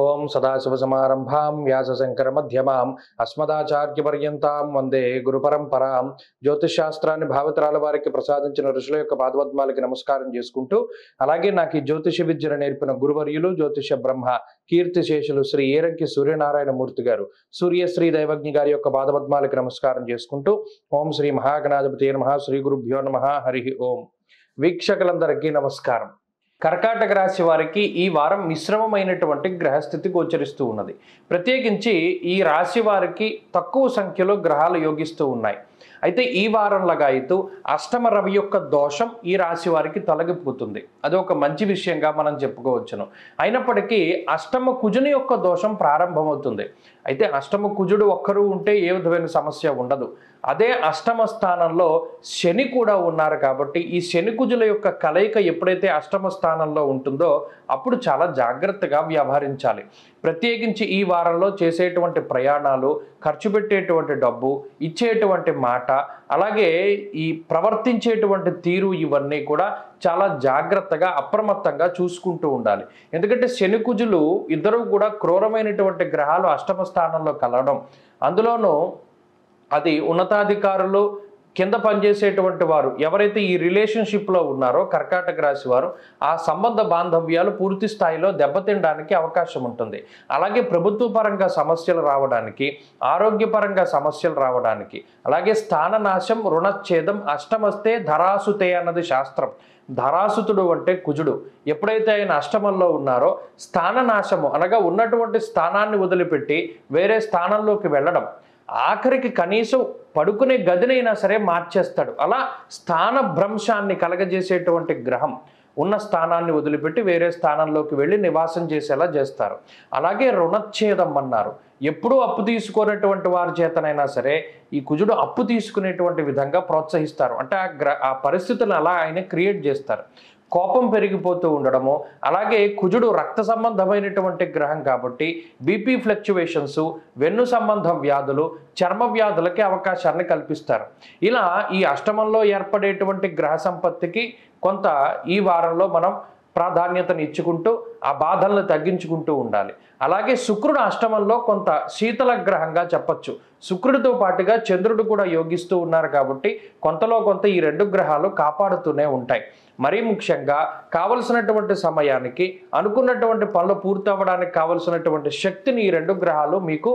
ఓం సదాశివసమారంభాం వ్యాసశంకరమధ్యమాం అస్మదాచార్యపర్యంతాం వందే గురుపరంపరాం. జ్యోతిషశాస్త్రాన్ని భావితరాల వారికి ప్రసాదించిన ఋషుల యొక్క పాదపద్మాలకి నమస్కారం చేసుకుంటూ, అలాగే నాకు ఈ జ్యోతిష విద్యను నేర్పిన గురువర్యులు జ్యోతిష బ్రహ్మ కీర్తిశేషులు శ్రీ ఏరంకి సూర్యనారాయణ మూర్తి గారు, సూర్యశ్రీ దైవజ్ఞ గారి యొక్క పాదపద్మాలకి నమస్కారం చేసుకుంటూ, ఓం శ్రీ మహాగణాధిపతి నమః, శ్రీ గురుభ్యో నమః, హరి ఓం. వీక్షకులందరికీ నమస్కారం. కర్కాటక రాశి వారికి ఈ వారం మిశ్రమమైనటువంటి గ్రహస్థితి గోచరిస్తూ ఉన్నది. ప్రత్యేకించి ఈ రాశి వారికి తక్కువ సంఖ్యలో గ్రహాలు యోగిస్తూ ఉన్నాయి. అయితే ఈ వారం లగాయితూ అష్టమ రవి యొక్క దోషం ఈ రాశి వారికి తొలగిపోతుంది. అది ఒక మంచి విషయంగా మనం చెప్పుకోవచ్చును. అయినప్పటికీ అష్టమ కుజుని యొక్క దోషం ప్రారంభమవుతుంది. అయితే అష్టమ కుజుడు ఒక్కరు ఉంటే ఏ విధమైన సమస్య ఉండదు. అదే అష్టమ స్థానంలో శని కూడా ఉన్నారు కాబట్టి ఈ శని కుజుల యొక్క కలయిక ఎప్పుడైతే అష్టమ స్థానంలో ఉంటుందో అప్పుడు చాలా జాగ్రత్తగా వ్యవహరించాలి. ప్రత్యేకించి ఈ వారంలో చేసేటువంటి ప్రయాణాలు, ఖర్చు పెట్టేటువంటి డబ్బు, ఇచ్చేటువంటి మాట, అలాగే ఈ ప్రవర్తించేటువంటి తీరు, ఇవన్నీ కూడా చాలా జాగ్రత్తగా అప్రమత్తంగా చూసుకుంటూ ఉండాలి. ఎందుకంటే శని కుజులు ఇద్దరు కూడా క్రూరమైనటువంటి గ్రహాలు అష్టమ స్థానంలో కలవడం, అందులోనూ అది ఉన్నతాధికారులు కింద పనిచేసేటువంటి వారు ఎవరైతే ఈ రిలేషన్షిప్లో ఉన్నారో కర్కాటక రాశి వారు, ఆ సంబంధ బాంధవ్యాలు పూర్తి స్థాయిలో దెబ్బతినడానికి అవకాశం ఉంటుంది. అలాగే ప్రభుత్వ పరంగా సమస్యలు రావడానికి, ఆరోగ్యపరంగా సమస్యలు రావడానికి, అలాగే స్థాననాశం, రుణఛేదం, అష్టమస్తే ధరాసుతే అన్నది శాస్త్రం. ధరాసుతుడు అంటే కుజుడు. ఎప్పుడైతే ఆయన అష్టమంలో ఉన్నారో స్థాననాశము అనగా ఉన్నటువంటి స్థానాన్ని వదిలిపెట్టి వేరే స్థానంలోకి వెళ్ళడం, ఆఖరికి కనీసం పడుకునే గదినైనా సరే మార్చేస్తాడు. అలా స్థాన భ్రంశాన్ని కలగజేసేటువంటి గ్రహం ఉన్న స్థానాన్ని వదిలిపెట్టి వేరే స్థానంలోకి వెళ్ళి నివాసం చేసేలా చేస్తారు. అలాగే రుణఛేదం అన్నారు. ఎప్పుడూ అప్పు తీసుకునేటువంటి వారి చేతనైనా సరే ఈ కుజుడు అప్పు తీసుకునేటువంటి విధంగా ప్రోత్సహిస్తారు. అంటే ఆ పరిస్థితులను అలా ఆయన క్రియేట్ చేస్తారు. కోపం పెరిగిపోతూ ఉండడము, అలాగే కుజుడు రక్త సంబంధమైనటువంటి గ్రహం కాబట్టి బీపీ ఫ్లక్చువేషన్స్, వెన్ను సంబంధం వ్యాధులు, చర్మ వ్యాధులకి అవకాశాన్ని కల్పిస్తారు. ఇలా ఈ అష్టమంలో ఏర్పడేటువంటి గ్రహ సంపత్తికి కొంత ఈ వారంలో మనం ప్రాధాన్యతను ఇచ్చుకుంటూ ఆ బాధలను తగ్గించుకుంటూ ఉండాలి. అలాగే శుక్రుడు అష్టమంలో కొంత శీతల గ్రహంగా చెప్పచ్చు. శుక్రుడితో పాటుగా చంద్రుడు కూడా యోగిస్తూ ఉన్నారు కాబట్టి కొంతలో కొంత ఈ రెండు గ్రహాలు కాపాడుతూనే ఉంటాయి. మరీ ముఖ్యంగా కావలసినటువంటి సమయానికి అనుకున్నటువంటి పనులు పూర్తవ్వడానికి కావలసినటువంటి శక్తిని ఈ రెండు గ్రహాలు మీకు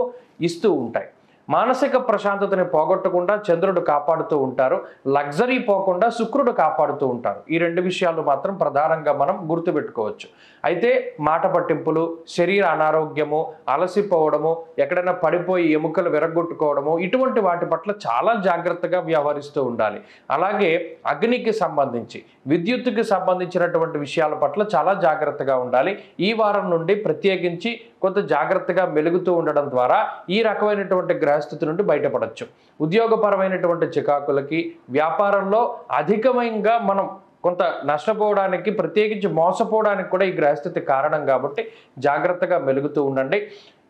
ఇస్తూ ఉంటాయి. మానసిక ప్రశాంతతని పోగొట్టకుండా చంద్రుడు కాపాడుతూ ఉంటారు. లగ్జరీ పోకుండా శుక్రుడు కాపాడుతూ ఉంటారు. ఈ రెండు విషయాలు మాత్రం ప్రధానంగా మనం గుర్తుపెట్టుకోవచ్చు. అయితే మాట పట్టింపులు, శరీర అనారోగ్యము, అలసిపోవడము, ఎక్కడైనా పడిపోయి ఎముకలు విరగొట్టుకోవడము, ఇటువంటి వాటి పట్ల చాలా జాగ్రత్తగా వ్యవహరిస్తూ ఉండాలి. అలాగే అగ్నికి సంబంధించి, విద్యుత్తుకి సంబంధించినటువంటి విషయాల పట్ల చాలా జాగ్రత్తగా ఉండాలి. ఈ వారం నుండి ప్రత్యేకించి కొంత జాగ్రత్తగా మెలుగుతూ ఉండడం ద్వారా ఈ రకమైనటువంటి గ్రహస్థితి నుండి బయటపడవచ్చు. ఉద్యోగపరమైనటువంటి చికాకులకి, వ్యాపారంలో అధికంగా మనం కొంత నష్టపోవడానికి, ప్రత్యేకించి మోసపోవడానికి కూడా ఈ గ్రహస్థితి కారణం కాబట్టి జాగ్రత్తగా మెలుగుతూ ఉండండి.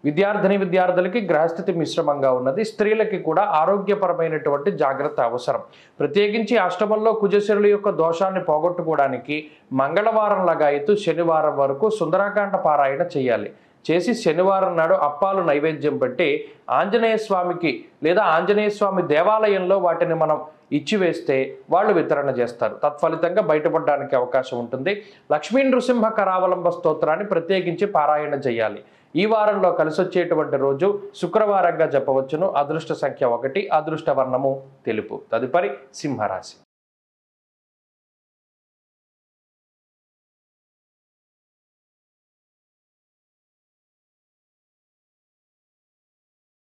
విద్యార్థులకి గ్రహస్థితి మిశ్రమంగా ఉన్నది. స్త్రీలకి కూడా ఆరోగ్యపరమైనటువంటి జాగ్రత్త అవసరం. ప్రత్యేకించి అష్టమంలో కుజశనుల యొక్క దోషాన్ని పోగొట్టుకోవడానికి మంగళవారం లగాయితూ శనివారం వరకు సుందరాకాండ పారాయణ చేయాలి. చేసి శనివారం నాడు అప్పాలు నైవేద్యం పెట్టి ఆంజనేయ స్వామికి లేదా ఆంజనేయ స్వామి దేవాలయంలో వాటిని మనం ఇచ్చివేస్తే వాళ్ళు వితరణ చేస్తారు. తత్ఫలితంగా బయటపడడానికి అవకాశం ఉంటుంది. లక్ష్మీ నృసింహ కరావలంబ స్తోత్రాన్ని ప్రత్యేకించి పారాయణ చేయాలి. ఈ వారంలో కలిసి వచ్చేటువంటి రోజు శుక్రవారంగా చెప్పవచ్చును. అదృష్ట సంఖ్య 1, అదృష్ట వర్ణము తెలుపు. తదుపరి సింహరాశి.